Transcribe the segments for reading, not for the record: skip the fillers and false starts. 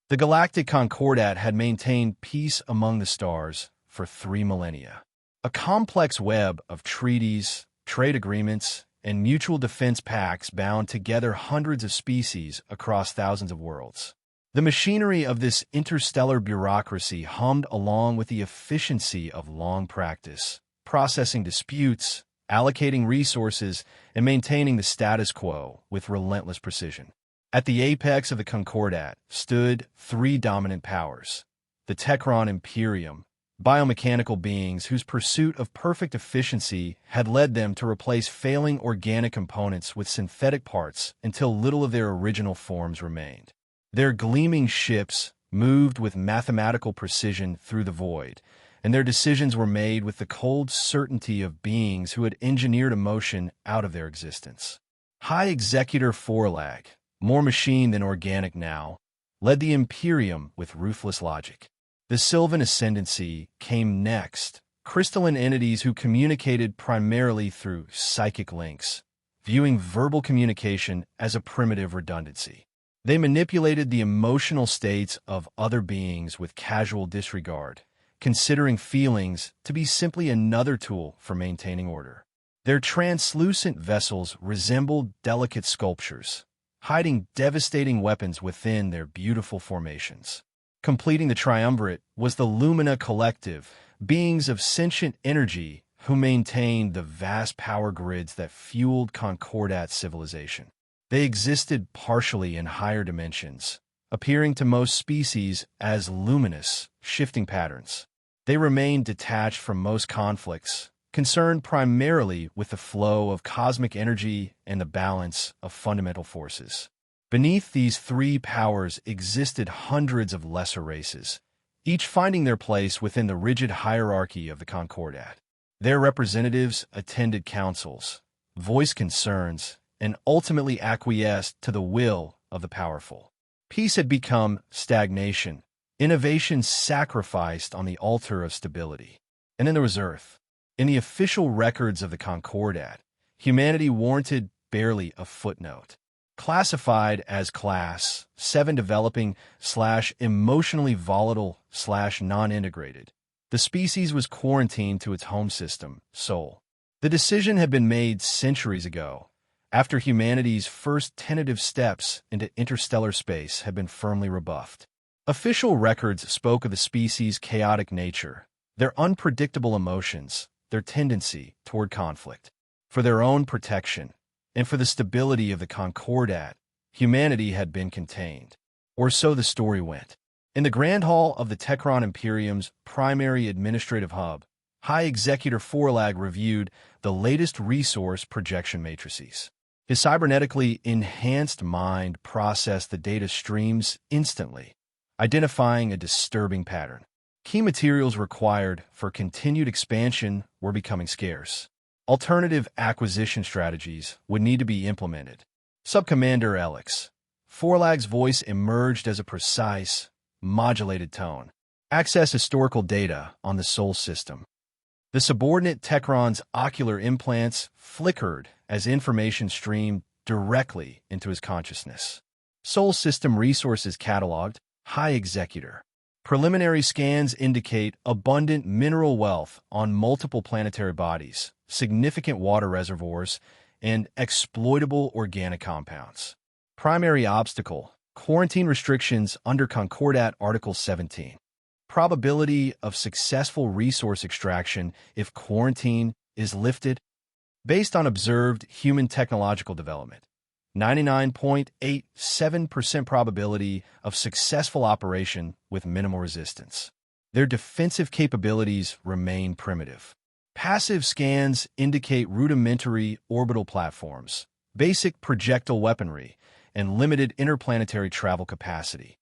The Galactic Concordat had maintained peace among the stars for 3 millennia. A complex web of treaties, trade agreements, and mutual defense pacts bound together hundreds of species across thousands of worlds. The machinery of this interstellar bureaucracy hummed along with the efficiency of long practice, processing disputes, allocating resources, and maintaining the status quo with relentless precision. At the apex of the Concordat stood 3 dominant powers: the Techron Imperium, biomechanical beings whose pursuit of perfect efficiency had led them to replace failing organic components with synthetic parts until little of their original forms remained. Their gleaming ships moved with mathematical precision through the void, and their decisions were made with the cold certainty of beings who had engineered emotion out of their existence. High Executor Forlag, more machine than organic now, led the Imperium with ruthless logic. The Sylvan Ascendancy came next, crystalline entities who communicated primarily through psychic links, viewing verbal communication as a primitive redundancy. They manipulated the emotional states of other beings with casual disregard, considering feelings to be simply another tool for maintaining order. Their translucent vessels resembled delicate sculptures, hiding devastating weapons within their beautiful formations. Completing the triumvirate was the Lumina Collective, beings of sentient energy who maintained the vast power grids that fueled Concordat civilization. They existed partially in higher dimensions, appearing to most species as luminous, shifting patterns. They remained detached from most conflicts, concerned primarily with the flow of cosmic energy and the balance of fundamental forces. Beneath these 3 powers existed hundreds of lesser races, each finding their place within the rigid hierarchy of the Concordat. Their representatives attended councils, voiced concerns, and ultimately acquiesced to the will of the powerful. Peace had become stagnation, innovation sacrificed on the altar of stability. And then there was Earth. In the official records of the Concordat, humanity warranted barely a footnote. Classified as Class 7 developing/emotionally volatile/non-integrated, the species was quarantined to its home system, Sol. The decision had been made centuries ago, after humanity's first tentative steps into interstellar space had been firmly rebuffed. Official records spoke of the species' chaotic nature, their unpredictable emotions, their tendency toward conflict. For their own protection, and for the stability of the Concordat, humanity had been contained. Or so the story went. In the Grand Hall of the Techron Imperium's primary administrative hub, High Executor Forlag reviewed the latest resource projection matrices. His cybernetically enhanced mind processed the data streams instantly, identifying a disturbing pattern. Key materials required for continued expansion were becoming scarce. Alternative acquisition strategies would need to be implemented. Subcommander Alex. Forlag's voice emerged as a precise, modulated tone. Access historical data on the Sol system. The subordinate Techron's ocular implants flickered as information streamed directly into his consciousness. Sol system resources cataloged, High Executor. Preliminary scans indicate abundant mineral wealth on multiple planetary bodies, significant water reservoirs, and exploitable organic compounds. Primary obstacle: quarantine restrictions under Concordat Article 17. Probability of successful resource extraction if quarantine is lifted. Based on observed human technological development, 99.87% probability of successful operation with minimal resistance. Their defensive capabilities remain primitive. Passive scans indicate rudimentary orbital platforms, basic projectile weaponry, and limited interplanetary travel capacity.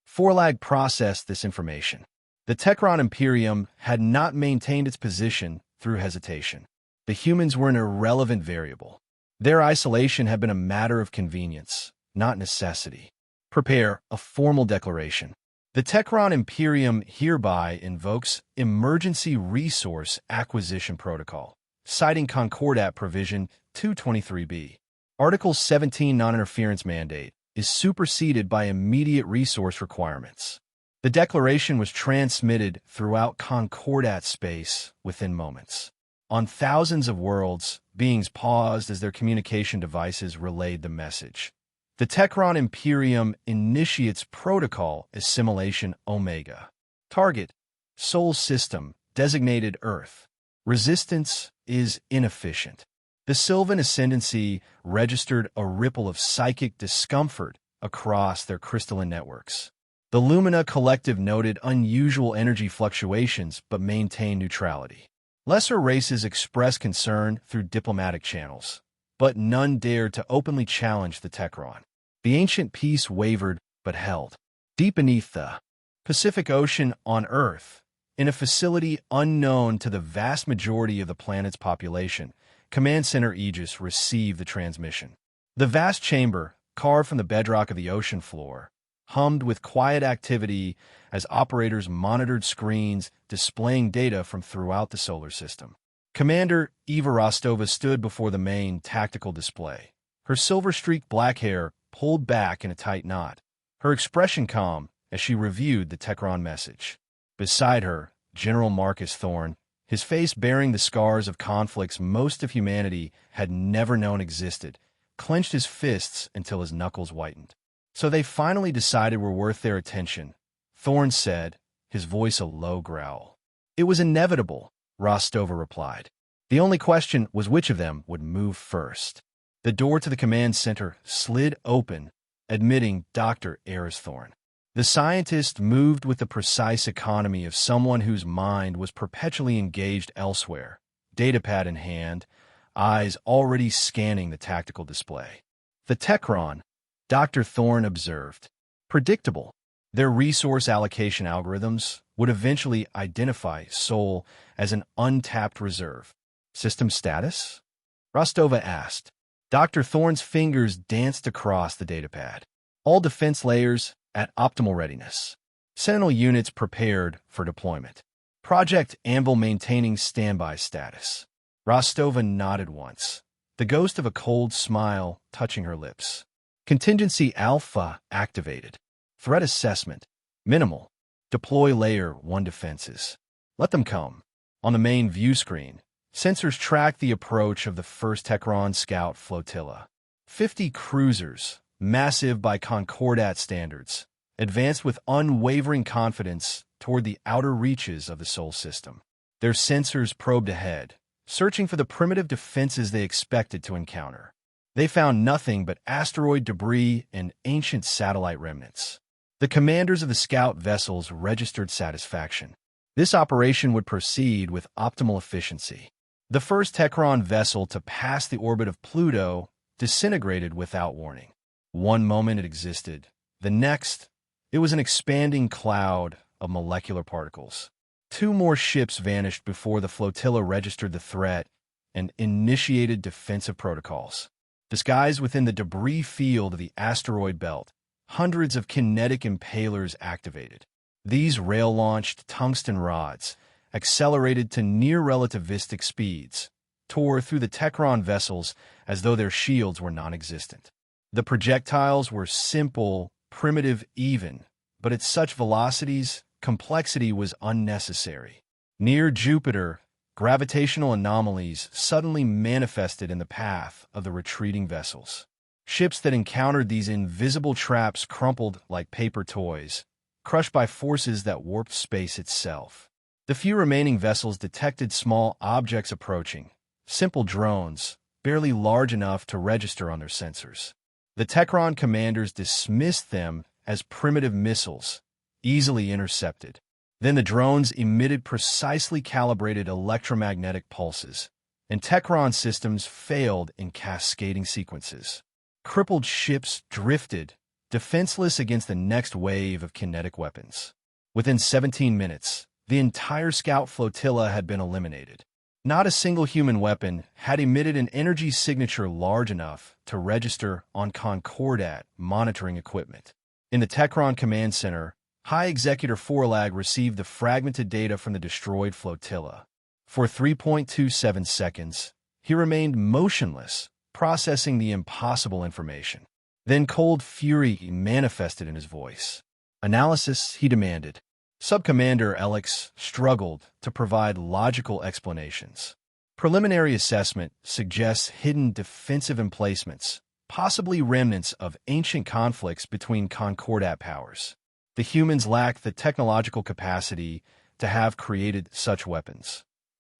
Forlag processed this information. The Techron Imperium had not maintained its position through hesitation. The humans were an irrelevant variable. Their isolation had been a matter of convenience, not necessity. Prepare a formal declaration. The Techron Imperium hereby invokes Emergency Resource Acquisition Protocol, citing Concordat Provision 223b. Article 17 Non-Interference Mandate. is superseded by immediate resource requirements. The declaration was transmitted throughout Concordat space within moments. On thousands of worlds, beings paused as their communication devices relayed the message. The Techron Imperium initiates protocol assimilation Omega. Target: Sol system, designated Earth. Resistance is inefficient. The Sylvan Ascendancy registered a ripple of psychic discomfort across their crystalline networks. The Lumina Collective noted unusual energy fluctuations but maintained neutrality. Lesser races expressed concern through diplomatic channels, but none dared to openly challenge the Techron. The ancient peace wavered but held. Deep beneath the Pacific Ocean on Earth, in a facility unknown to the vast majority of the planet's population, Command Center Aegis received the transmission. The vast chamber, carved from the bedrock of the ocean floor, hummed with quiet activity as operators monitored screens displaying data from throughout the solar system. Commander Eva Rostova stood before the main tactical display, her silver-streaked black hair pulled back in a tight knot, her expression calm as she reviewed the Techron message. Beside her, General Marcus Thorne, his face bearing the scars of conflicts most of humanity had never known existed, clenched his fists until his knuckles whitened. "So they finally decided we're worth their attention," Thorne said, his voice a low growl. "It was inevitable," Rostova replied. "The only question was which of them would move first." The door to the command center slid open, admitting Dr. Eris Thorne. The scientist moved with the precise economy of someone whose mind was perpetually engaged elsewhere, datapad in hand, eyes already scanning the tactical display. The Techron, Dr. Thorne observed. Predictable. Their resource allocation algorithms would eventually identify Sol as an untapped reserve. System status? Rostova asked. Dr. Thorne's fingers danced across the datapad. All defense layers at optimal readiness. Sentinel units prepared for deployment. Project Anvil maintaining standby status. Rostova nodded once, the ghost of a cold smile touching her lips. Contingency Alpha activated. Threat assessment. Minimal. Deploy Layer 1 defenses. Let them come. On the main view screen, sensors track the approach of the first Techron Scout flotilla. 50 cruisers, massive by Concordat standards, advanced with unwavering confidence toward the outer reaches of the Sol system. Their sensors probed ahead, searching for the primitive defenses they expected to encounter. They found nothing but asteroid debris and ancient satellite remnants. The commanders of the scout vessels registered satisfaction. This operation would proceed with optimal efficiency. The first Techron vessel to pass the orbit of Pluto disintegrated without warning. One moment it existed. The next, it was an expanding cloud of molecular particles. 2 more ships vanished before the flotilla registered the threat and initiated defensive protocols. Disguised within the debris field of the asteroid belt, hundreds of kinetic impalers activated. These rail-launched tungsten rods, accelerated to near-relativistic speeds, tore through the Techron vessels as though their shields were non-existent. The projectiles were simple, primitive even, but at such velocities, complexity was unnecessary. Near Jupiter, gravitational anomalies suddenly manifested in the path of the retreating vessels. Ships that encountered these invisible traps crumpled like paper toys, crushed by forces that warped space itself. The few remaining vessels detected small objects approaching, simple drones, barely large enough to register on their sensors. The Techron commanders dismissed them as primitive missiles, easily intercepted. Then the drones emitted precisely calibrated electromagnetic pulses, and Techron systems failed in cascading sequences. Crippled ships drifted, defenseless against the next wave of kinetic weapons. Within 17 minutes, the entire scout flotilla had been eliminated. Not a single human weapon had emitted an energy signature large enough to register on Concordat monitoring equipment. In the Techron Command Center, High Executor Forlag received the fragmented data from the destroyed flotilla. For 3.27 seconds, he remained motionless, processing the impossible information. Then cold fury manifested in his voice. Analysis, he demanded. Subcommander Alex struggled to provide logical explanations. Preliminary assessment suggests hidden defensive emplacements, possibly remnants of ancient conflicts between Concordat powers. The humans lack the technological capacity to have created such weapons.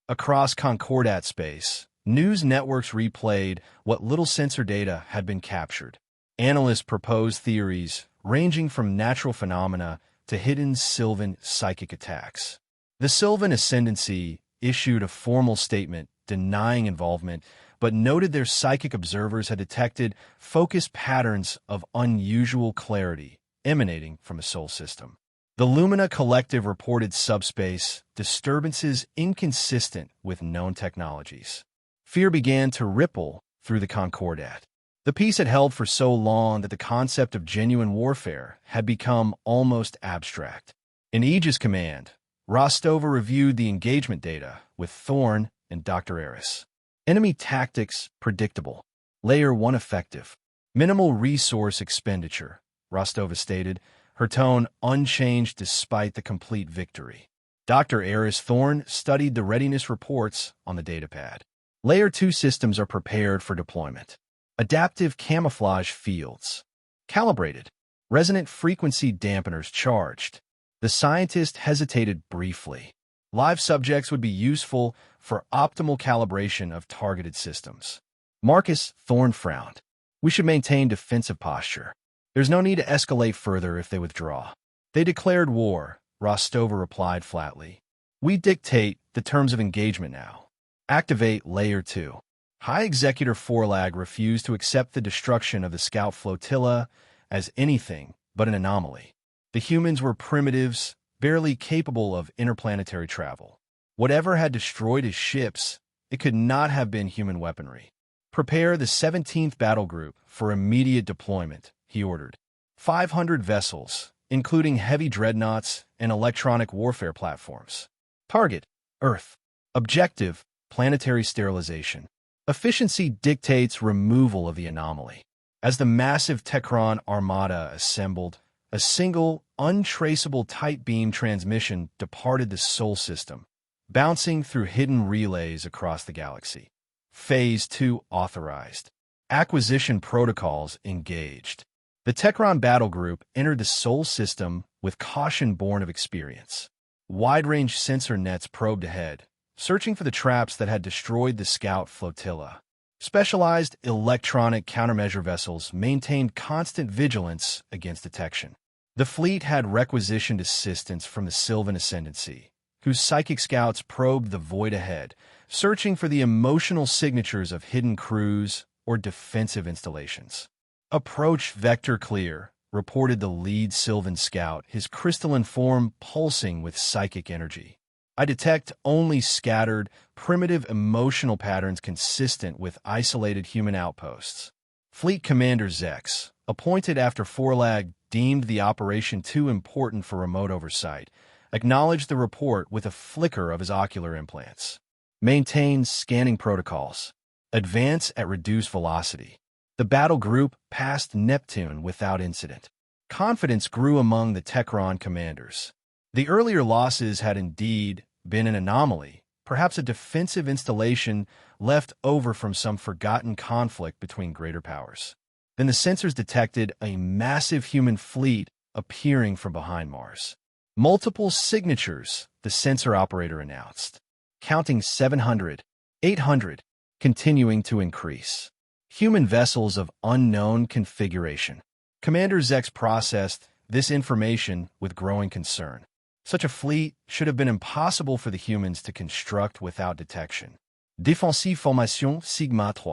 Across Concordat space, news networks replayed what little sensor data had been captured. Analysts proposed theories ranging from natural phenomena to hidden Sylvan psychic attacks. The Sylvan Ascendancy issued a formal statement denying involvement, but noted their psychic observers had detected focused patterns of unusual clarity emanating from a soul system. The Lumina Collective reported subspace disturbances inconsistent with known technologies. Fear began to ripple through the Concordat. The peace had held for so long that the concept of genuine warfare had become almost abstract. In Aegis Command, Rostova reviewed the engagement data with Thorn and Dr. Eris. Enemy tactics predictable. Layer 1 effective. Minimal resource expenditure, Rostova stated, her tone unchanged despite the complete victory. Dr. Eris Thorn studied the readiness reports on the datapad. Layer 2 systems are prepared for deployment. Adaptive camouflage fields. Calibrated. Resonant frequency dampeners charged. The scientist hesitated briefly. Live subjects would be useful for optimal calibration of targeted systems. Marcus Thorn frowned. We should maintain defensive posture. There's no need to escalate further if they withdraw. They declared war, Rostova replied flatly. We dictate the terms of engagement now. Activate Layer 2. High Executor Forlag refused to accept the destruction of the scout flotilla as anything but an anomaly. The humans were primitives, barely capable of interplanetary travel. Whatever had destroyed his ships, it could not have been human weaponry. Prepare the 17th Battle Group for immediate deployment, he ordered. 500 vessels, including heavy dreadnoughts and electronic warfare platforms. Target, Earth. Objective, planetary sterilization. Efficiency dictates removal of the anomaly. As the massive Techron armada assembled, a single, untraceable tight beam transmission departed the Sol system, bouncing through hidden relays across the galaxy. Phase 2 authorized. Acquisition protocols engaged. The Techron battle group entered the Sol system with caution born of experience. Wide-range sensor nets probed ahead, searching for the traps that had destroyed the scout flotilla. Specialized electronic countermeasure vessels maintained constant vigilance against detection. The fleet had requisitioned assistance from the Sylvan Ascendancy, whose psychic scouts probed the void ahead, searching for the emotional signatures of hidden crews or defensive installations. Approach vector clear, reported the lead Sylvan scout, his crystalline form pulsing with psychic energy. I detect only scattered, primitive emotional patterns consistent with isolated human outposts. Fleet Commander Zex, appointed after Forlag deemed the operation too important for remote oversight, acknowledged the report with a flicker of his ocular implants. Maintain scanning protocols. Advance at reduced velocity. The battle group passed Neptune without incident. Confidence grew among the Techron commanders. The earlier losses had indeed been an anomaly, perhaps a defensive installation left over from some forgotten conflict between greater powers. Then the sensors detected a massive human fleet appearing from behind Mars. Multiple signatures, the sensor operator announced. Counting 700, 800, continuing to increase. Human vessels of unknown configuration. Commander Zex processed this information with growing concern. Such a fleet should have been impossible for the humans to construct without detection. Défensive Formation Sigma 3.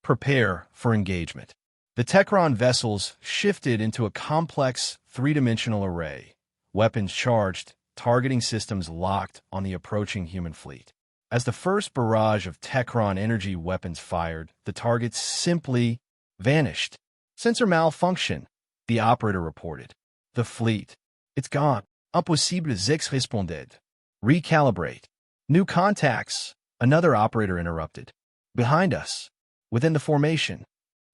Prepare for engagement. The Techron vessels shifted into a complex, three-dimensional array. Weapons charged, targeting systems locked on the approaching human fleet. As the first barrage of Techron energy weapons fired, the targets simply vanished. Sensor malfunction, the operator reported. The fleet. It's gone. Impossible, Zex responded. Recalibrate. New contacts, another operator interrupted. Behind us. Within the formation.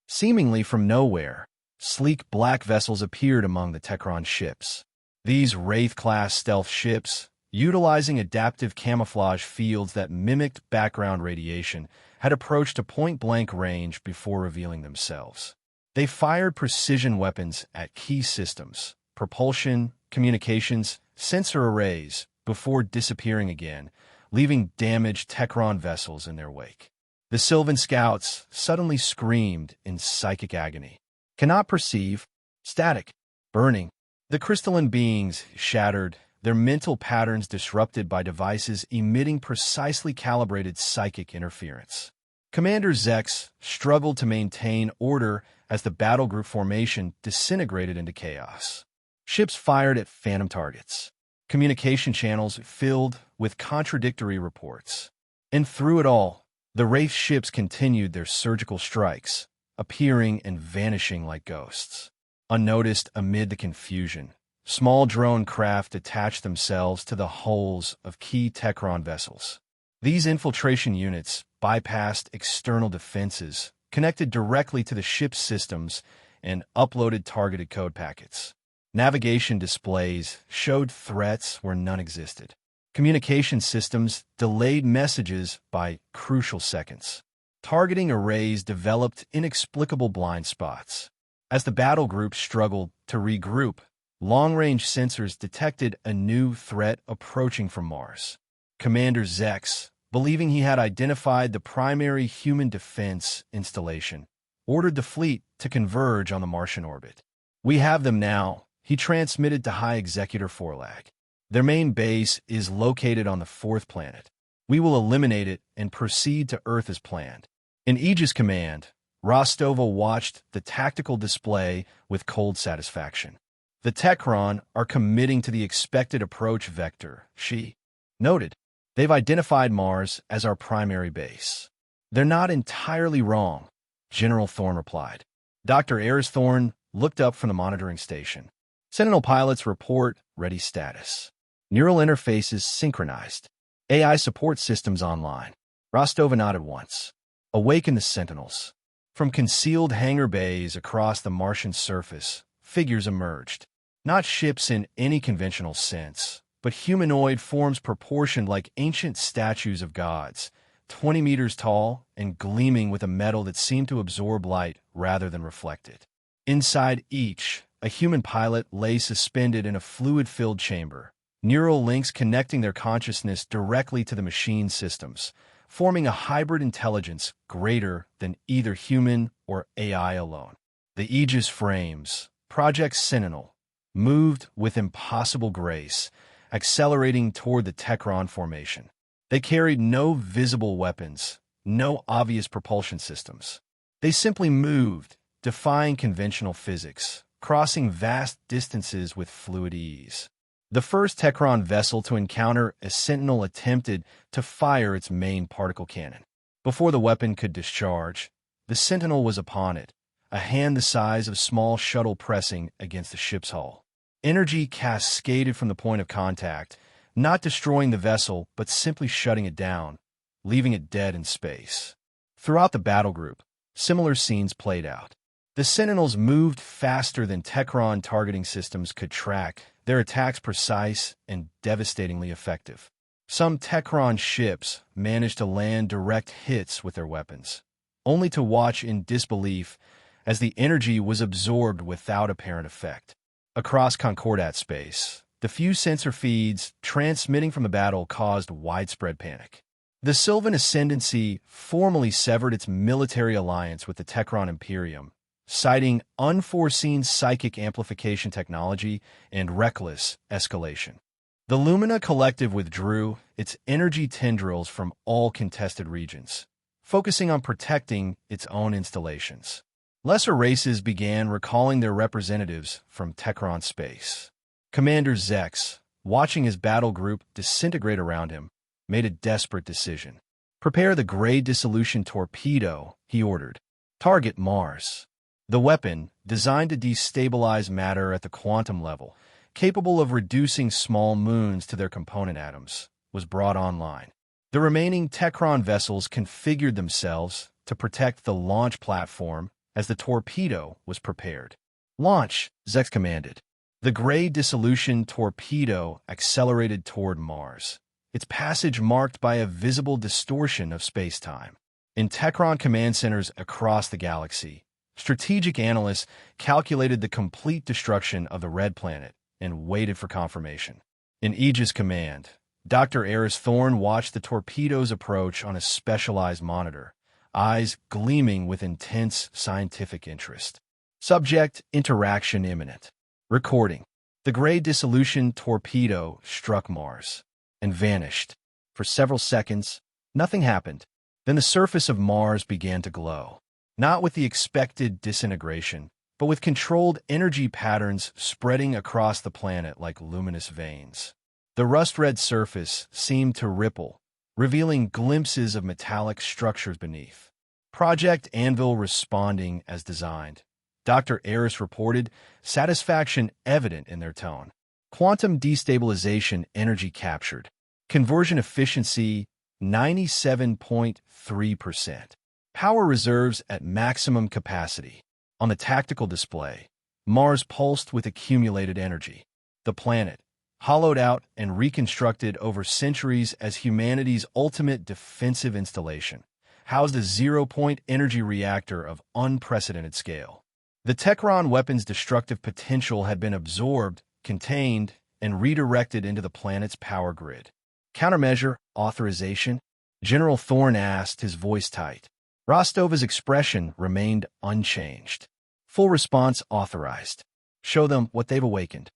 Seemingly from nowhere, Sleek black vessels appeared among the Techron ships. These Wraith-class stealth ships, utilizing adaptive camouflage fields that mimicked background radiation, had approached a point-blank range before revealing themselves. They fired precision weapons at key systems, propulsion, communications, sensor arrays, before disappearing again, leaving damaged Techron vessels in their wake. The Sylvan scouts suddenly screamed in psychic agony. Cannot perceive, static, burning. The crystalline beings shattered, their mental patterns disrupted by devices emitting precisely calibrated psychic interference. Commander Zex struggled to maintain order as the battle group formation disintegrated into chaos. Ships fired at phantom targets. Communication channels filled with contradictory reports. And through it all, the Wraith ships continued their surgical strikes, appearing and vanishing like ghosts. Unnoticed amid the confusion, small drone craft attached themselves to the hulls of key Techron vessels. These infiltration units bypassed external defenses, connected directly to the ship's systems, and uploaded targeted code packets. Navigation displays showed threats where none existed. Communication systems delayed messages by crucial seconds. Targeting arrays developed inexplicable blind spots. As the battle group struggled to regroup, long-range sensors detected a new threat approaching from Mars. Commander Zex, believing he had identified the primary human defense installation, ordered the fleet to converge on the Martian orbit. "We have them now," he transmitted to High Executor Forlag. "Their main base is located on the fourth planet. We will eliminate it and proceed to Earth as planned." In Aegis Command, Rostova watched the tactical display with cold satisfaction. "The Techron are committing to the expected approach vector," she noted. "They've identified Mars as our primary base." "They're not entirely wrong," General Thorne replied. Dr. Ayres Thorne looked up from the monitoring station. "Sentinel pilots report ready status. Neural interfaces synchronized. AI support systems online." Rostova nodded once. "Awaken the Sentinels." From concealed hangar bays across the Martian surface, figures emerged. Not ships in any conventional sense, but humanoid forms proportioned like ancient statues of gods, 20 meters tall and gleaming with a metal that seemed to absorb light rather than reflect it. Inside each, a human pilot lay suspended in a fluid-filled chamber, neural links connecting their consciousness directly to the machine systems, forming a hybrid intelligence greater than either human or AI alone. The Aegis frames, Project Sentinel, moved with impossible grace, accelerating toward the Techron formation. They carried no visible weapons, no obvious propulsion systems. They simply moved, defying conventional physics, crossing vast distances with fluid ease. The first Techron vessel to encounter a Sentinel attempted to fire its main particle cannon. Before the weapon could discharge, the Sentinel was upon it, a hand the size of a small shuttle pressing against the ship's hull. Energy cascaded from the point of contact, not destroying the vessel, but simply shutting it down, leaving it dead in space. Throughout the battle group, similar scenes played out. The Sentinels moved faster than Techron targeting systems could track, their attacks precise and devastatingly effective. Some Techron ships managed to land direct hits with their weapons, only to watch in disbelief as the energy was absorbed without apparent effect. Across Concordat space, the few sensor feeds transmitting from the battle caused widespread panic. The Sylvan Ascendancy formally severed its military alliance with the Techron Imperium, citing unforeseen psychic amplification technology and reckless escalation. The Lumina Collective withdrew its energy tendrils from all contested regions, focusing on protecting its own installations. Lesser races began recalling their representatives from Techron space. Commander Zex, watching his battle group disintegrate around him, made a desperate decision. "Prepare the Gray Dissolution Torpedo," he ordered. "Target Mars." The weapon, designed to destabilize matter at the quantum level, capable of reducing small moons to their component atoms, was brought online. The remaining Techron vessels configured themselves to protect the launch platform as the torpedo was prepared. Launch, Zex commanded. The gray dissolution torpedo accelerated toward Mars, its passage marked by a visible distortion of space-time. In Techron command centers across the galaxy, strategic analysts calculated the complete destruction of the Red Planet and waited for confirmation. In Aegis Command, Dr. Eris Thorne watched the torpedo's approach on a specialized monitor, eyes gleaming with intense scientific interest. Subject interaction imminent. Recording. The gray dissolution torpedo struck Mars and vanished. For several seconds, nothing happened. Then the surface of Mars began to glow, not with the expected disintegration, but with controlled energy patterns spreading across the planet like luminous veins. The rust-red surface seemed to ripple, revealing glimpses of metallic structures beneath. Project Anvil responding as designed. Dr. Eris reported, satisfaction evident in their tone. Quantum destabilization energy captured. Conversion efficiency 97.3%. Power reserves at maximum capacity. On the tactical display, Mars pulsed with accumulated energy. The planet, hollowed out and reconstructed over centuries as humanity's ultimate defensive installation, housed a zero-point energy reactor of unprecedented scale. The Techron weapon's destructive potential had been absorbed, contained, and redirected into the planet's power grid. Countermeasure authorization? General Thorne asked, his voice tight. Rostova's expression remained unchanged. Full response authorized. Show them what they've awakened.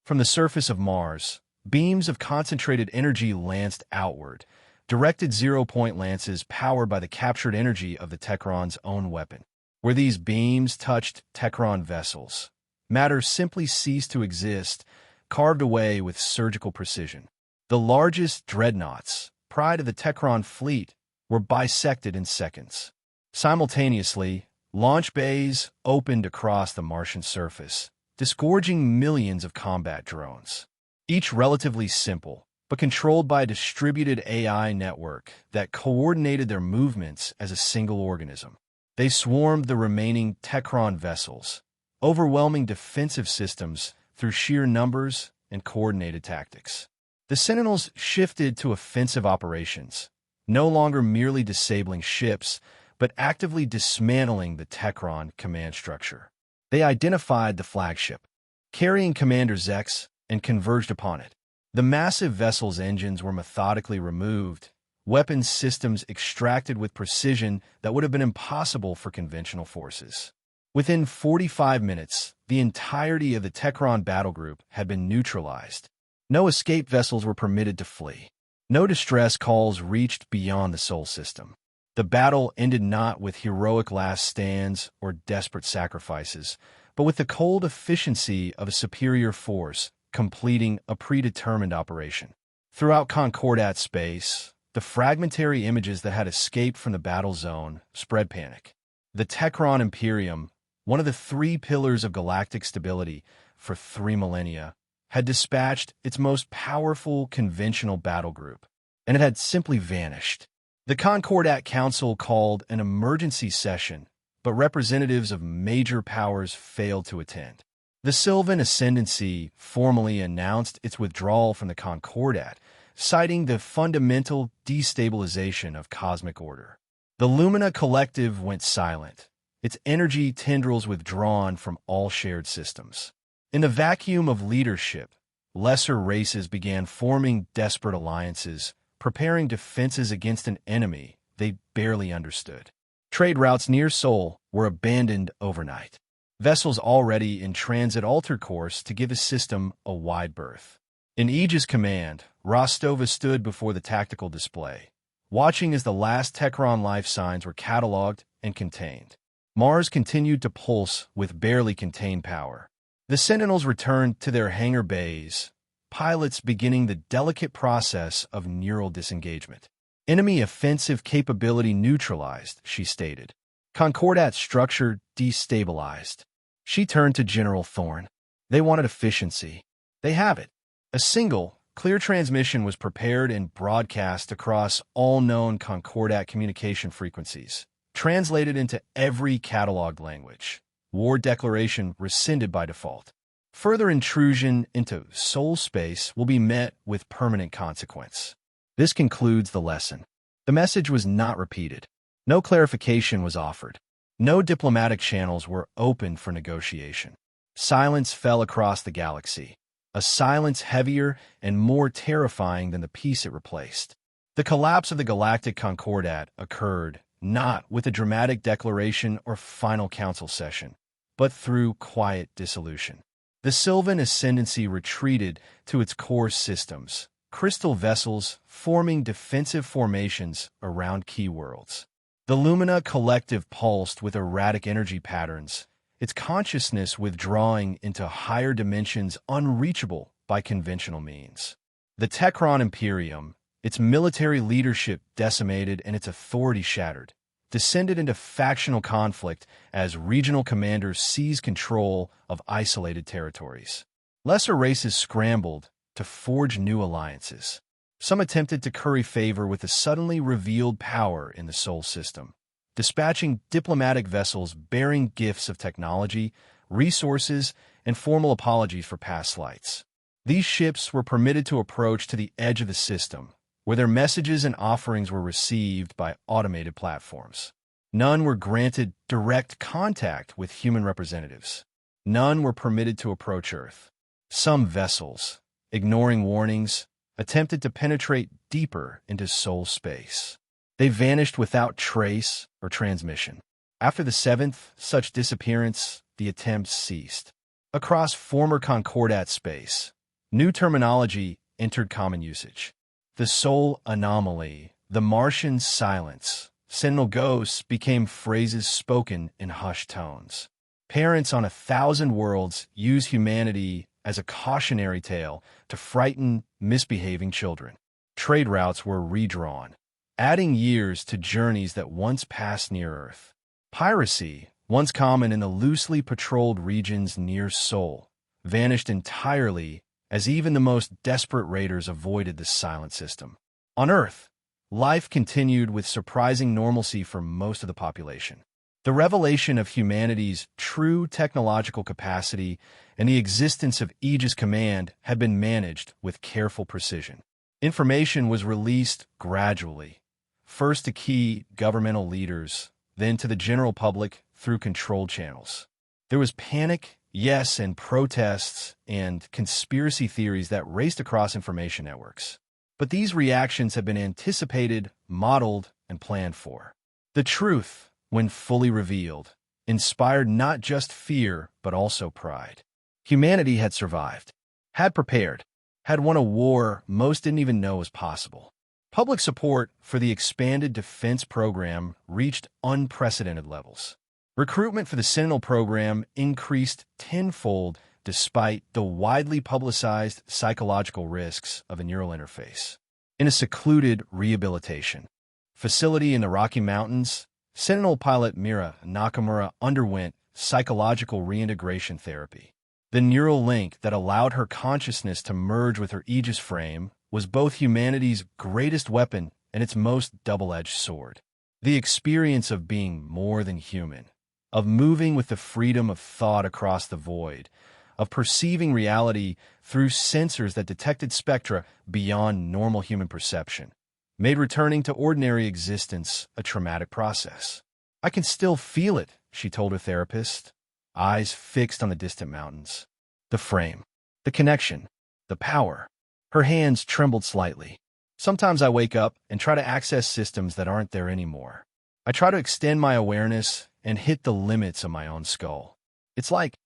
From the surface of Mars, beams of concentrated energy lanced outward, directed zero-point lances powered by the captured energy of the Techron's own weapon. Where these beams touched Techron vessels, matter simply ceased to exist, carved away with surgical precision. The largest dreadnoughts, pride of the Techron fleet, were bisected in seconds. Simultaneously, launch bays opened across the Martian surface, disgorging millions of combat drones, each relatively simple, but controlled by a distributed AI network that coordinated their movements as a single organism. They swarmed the remaining Techron vessels, overwhelming defensive systems through sheer numbers and coordinated tactics. The Sentinels shifted to offensive operations, no longer merely disabling ships, but actively dismantling the Techron command structure. They identified the flagship, carrying Commander Zex, and converged upon it. The massive vessel's engines were methodically removed, weapons systems extracted with precision that would have been impossible for conventional forces. Within 45 minutes, the entirety of the Techron battle group had been neutralized. No escape vessels were permitted to flee. No distress calls reached beyond the Sol system. The battle ended not with heroic last stands or desperate sacrifices, but with the cold efficiency of a superior force completing a predetermined operation. Throughout Concordat space, the fragmentary images that had escaped from the battle zone spread panic. The Techron Imperium, one of the three pillars of galactic stability for 3 millennia, had dispatched its most powerful conventional battle group, and it had simply vanished. The Concordat Council called an emergency session, but representatives of major powers failed to attend. The Sylvan Ascendancy formally announced its withdrawal from the Concordat, citing the fundamental destabilization of cosmic order. The Lumina Collective went silent, its energy tendrils withdrawn from all shared systems. In the vacuum of leadership, lesser races began forming desperate alliances, preparing defenses against an enemy they barely understood. Trade routes near Sol were abandoned overnight. Vessels already in transit altered course to give a system a wide berth. In Aegis Command, Rostova stood before the tactical display, watching as the last Techron life signs were cataloged and contained. Mars continued to pulse with barely contained power. The Sentinels returned to their hangar bays, pilots beginning the delicate process of neural disengagement. Enemy offensive capability neutralized, she stated. Concordat structure destabilized. She turned to General Thorne. They wanted efficiency. They have it. A single, clear transmission was prepared and broadcast across all known Concordat communication frequencies, translated into every cataloged language. War declaration rescinded by default. Further intrusion into soul space will be met with permanent consequence. This concludes the lesson. The message was not repeated. No clarification was offered. No diplomatic channels were opened for negotiation. Silence fell across the galaxy, a silence heavier and more terrifying than the peace it replaced. The collapse of the Galactic Concordat occurred not with a dramatic declaration or final council session, but through quiet dissolution. The Sylvan ascendancy retreated to its core systems, crystal vessels forming defensive formations around key worlds. The Lumina collective pulsed with erratic energy patterns, its consciousness withdrawing into higher dimensions unreachable by conventional means. The Techron Imperium, its military leadership decimated and its authority shattered, descended into factional conflict as regional commanders seized control of isolated territories. Lesser races scrambled to forge new alliances. Some attempted to curry favor with the suddenly revealed power in the Sol system, dispatching diplomatic vessels bearing gifts of technology, resources, and formal apologies for past slights. These ships were permitted to approach to the edge of the system, where their messages and offerings were received by automated platforms. None were granted direct contact with human representatives. None were permitted to approach Earth. Some vessels, ignoring warnings, attempted to penetrate deeper into soul space. They vanished without trace or transmission. After the seventh such disappearance, the attempts ceased. Across former Concordat space, new terminology entered common usage. The soul anomaly, the Martian silence, sentinel ghosts became phrases spoken in hushed tones. Parents on 1,000 worlds use humanity as a cautionary tale to frighten misbehaving children. Trade routes were redrawn, adding years to journeys that once passed near Earth. Piracy, once common in the loosely patrolled regions near Sol, vanished entirely as even the most desperate raiders avoided the silent system. On Earth, life continued with surprising normalcy for most of the population. The revelation of humanity's true technological capacity and the existence of Aegis Command had been managed with careful precision. Information was released gradually, first to key governmental leaders, then to the general public through controlled channels. There was panic, yes, and protests and conspiracy theories that raced across information networks. But these reactions have been anticipated, modeled, and planned for. The truth, when fully revealed, inspired not just fear, but also pride. Humanity had survived, had prepared, had won a war most didn't even know was possible. Public support for the expanded defense program reached unprecedented levels. Recruitment for the Sentinel program increased tenfold despite the widely publicized psychological risks of a neural interface. In a secluded rehabilitation facility in the Rocky Mountains, Sentinel pilot Mira Nakamura underwent psychological reintegration therapy. The neural link that allowed her consciousness to merge with her Aegis frame was both humanity's greatest weapon and its most double-edged sword. The experience of being more than human, of moving with the freedom of thought across the void, of perceiving reality through sensors that detected spectra beyond normal human perception, made returning to ordinary existence a traumatic process. "I can still feel it," she told her therapist, eyes fixed on the distant mountains. The frame, the connection, the power. Her hands trembled slightly. "Sometimes I wake up and try to access systems that aren't there anymore. I try to extend my awareness and hit the limits of my own skull. It's like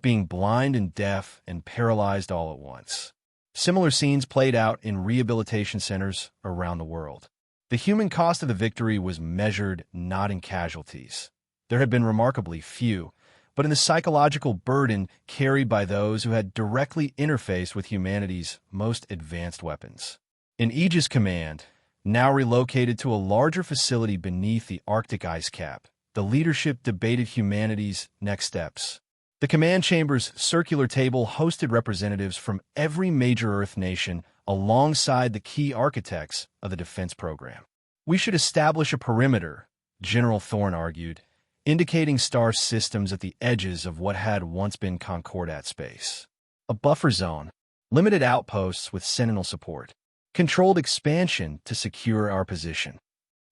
being blind and deaf and paralyzed all at once." Similar scenes played out in rehabilitation centers around the world. The human cost of the victory was measured not in casualties. There had been remarkably few, but in the psychological burden carried by those who had directly interfaced with humanity's most advanced weapons. In Aegis Command, now relocated to a larger facility beneath the Arctic ice cap, the leadership debated humanity's next steps. The command chamber's circular table hosted representatives from every major Earth nation alongside the key architects of the defense program. "We should establish a perimeter," General Thorne argued, indicating star systems at the edges of what had once been Concordat space. A buffer zone, limited outposts with Sentinel support, controlled expansion to secure our position.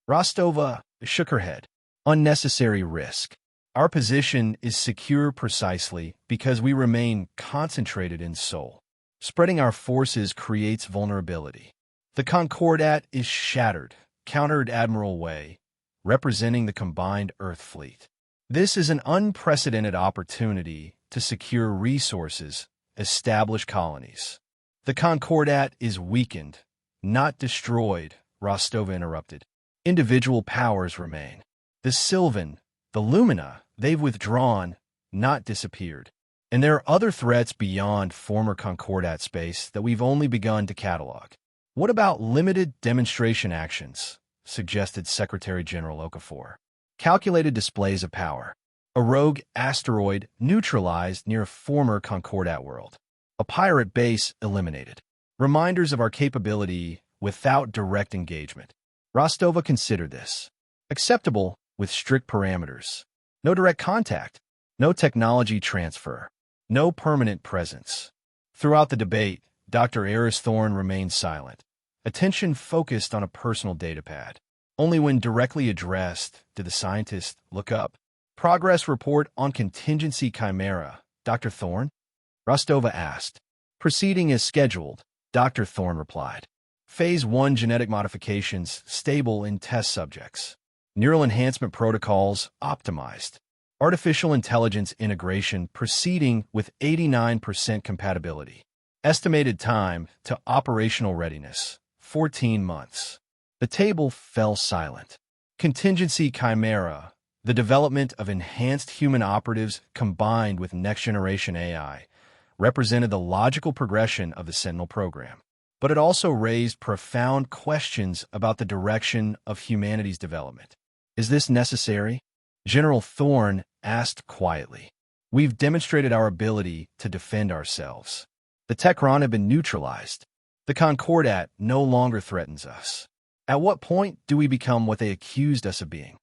Rostova shook her head. Unnecessary risk. Our position is secure precisely because we remain concentrated in Seoul. Spreading our forces creates vulnerability. The Concordat is shattered, countered Admiral Wei, representing the combined Earth fleet. This is an unprecedented opportunity to secure resources, establish colonies. The Concordat is weakened, not destroyed, Rostova interrupted. Individual powers remain. The Sylvan, the Lumina, they've withdrawn, not disappeared. And there are other threats beyond former Concordat space that we've only begun to catalog. What about limited demonstration actions? Suggested Secretary General Okafor. Calculated displays of power. A rogue asteroid neutralized near a former Concordat world. A pirate base eliminated. Reminders of our capability without direct engagement. Rostova considered this. Acceptable with strict parameters. No direct contact. No technology transfer. No permanent presence. Throughout the debate, Dr. Eris Thorne remained silent. Attention focused on a personal datapad. Only when directly addressed did the scientist look up. Progress report on contingency chimera, Dr. Thorne? Rostova asked. Proceeding as scheduled, Dr. Thorne replied. Phase 1 genetic modifications stable in test subjects. Neural enhancement protocols optimized. Artificial intelligence integration proceeding with 89% compatibility. Estimated time to operational readiness, 14 months. The table fell silent. Contingency chimera, the development of enhanced human operatives combined with next-generation AI, represented the logical progression of the Sentinel program. But it also raised profound questions about the direction of humanity's development. Is this necessary? General Thorne asked quietly. We've demonstrated our ability to defend ourselves. The Techron have been neutralized. The Concordat no longer threatens us. At what point do we become what they accused us of being?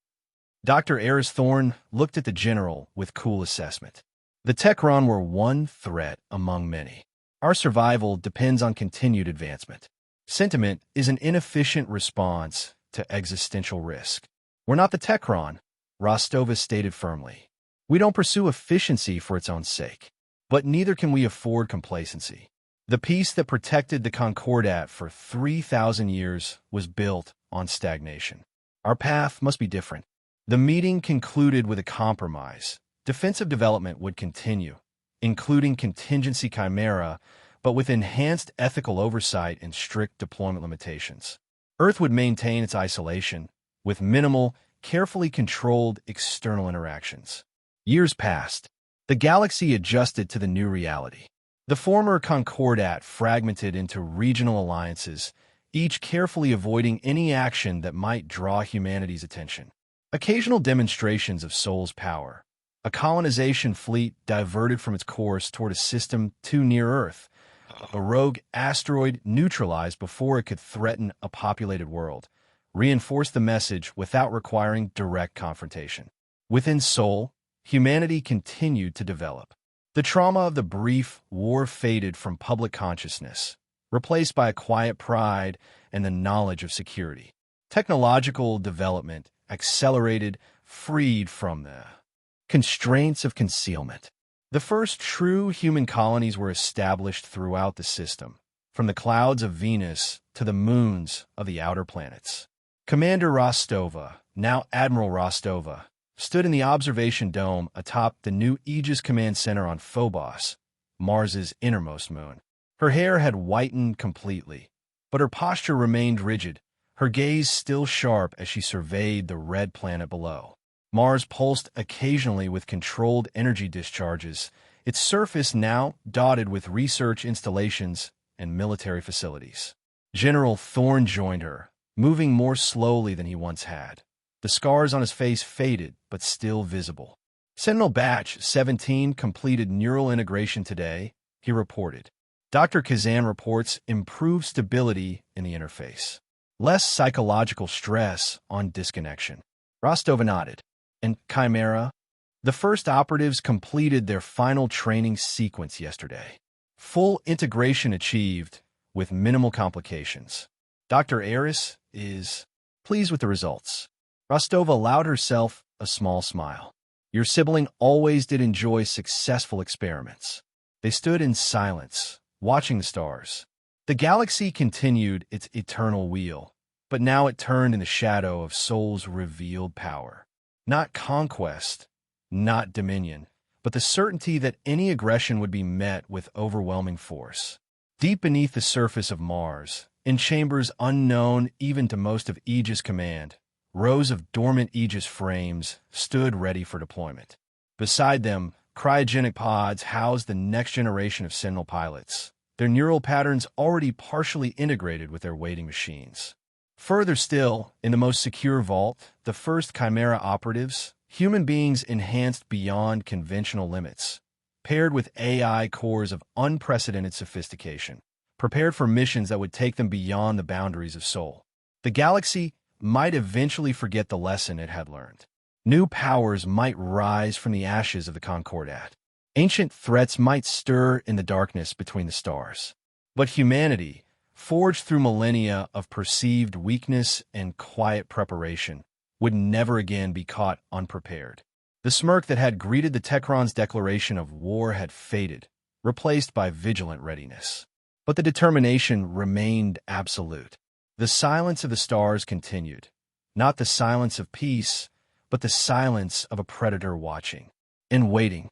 Dr. Eris Thorne looked at the general with cool assessment. The Techron were one threat among many. Our survival depends on continued advancement. Sentiment is an inefficient response to existential risk. We're not the Techron, Rostova stated firmly. We don't pursue efficiency for its own sake, but neither can we afford complacency. The peace that protected the Concordat for 3,000 years was built on stagnation. Our path must be different. The meeting concluded with a compromise. Defensive development would continue, including contingency chimera, but with enhanced ethical oversight and strict deployment limitations. Earth would maintain its isolation, with minimal, carefully controlled external interactions. Years passed. The galaxy adjusted to the new reality. The former Concordat fragmented into regional alliances, each carefully avoiding any action that might draw humanity's attention. Occasional demonstrations of Seoul's power. A colonization fleet diverted from its course toward a system too near Earth. A rogue asteroid neutralized before it could threaten a populated world. Reinforced the message without requiring direct confrontation. Within Seoul, humanity continued to develop. The trauma of the brief war faded from public consciousness, replaced by a quiet pride and the knowledge of security. Technological development accelerated, freed from the constraints of concealment. The first true human colonies were established throughout the system, from the clouds of Venus to the moons of the outer planets. Commander Rostova, now Admiral Rostova, stood in the observation dome atop the new Aegis Command Center on Phobos, Mars's innermost moon. Her hair had whitened completely, but her posture remained rigid, her gaze still sharp as she surveyed the red planet below. Mars pulsed occasionally with controlled energy discharges, its surface now dotted with research installations and military facilities. General Thorne joined her, moving more slowly than he once had. The scars on his face faded, but still visible. Sentinel Batch 17 completed neural integration today, he reported. Dr. Kazan reports improved stability in the interface. Less psychological stress on disconnection. Rostova nodded. and Chimera. The first operatives completed their final training sequence yesterday. Full integration achieved with minimal complications. Dr. Eris is pleased with the results. Rostova allowed herself a small smile. Your sibling always did enjoy successful experiments. They stood in silence, watching the stars. The galaxy continued its eternal wheel, but now it turned in the shadow of Sol's revealed power. Not conquest, not dominion, but the certainty that any aggression would be met with overwhelming force. Deep beneath the surface of Mars, in chambers unknown even to most of Aegis Command, rows of dormant Aegis frames stood ready for deployment. Beside them, cryogenic pods housed the next generation of Sentinel pilots, their neural patterns already partially integrated with their waiting machines. Further still, in the most secure vault, the first Chimera operatives, human beings enhanced beyond conventional limits, paired with AI cores of unprecedented sophistication, prepared for missions that would take them beyond the boundaries of Sol. The galaxy might eventually forget the lesson it had learned. New powers might rise from the ashes of the Concordat. Ancient threats might stir in the darkness between the stars. But humanity, forged through millennia of perceived weakness and quiet preparation, would never again be caught unprepared. The smirk that had greeted the Techron's declaration of war had faded, replaced by vigilant readiness. But the determination remained absolute. The silence of the stars continued, not the silence of peace, but the silence of a predator watching and waiting.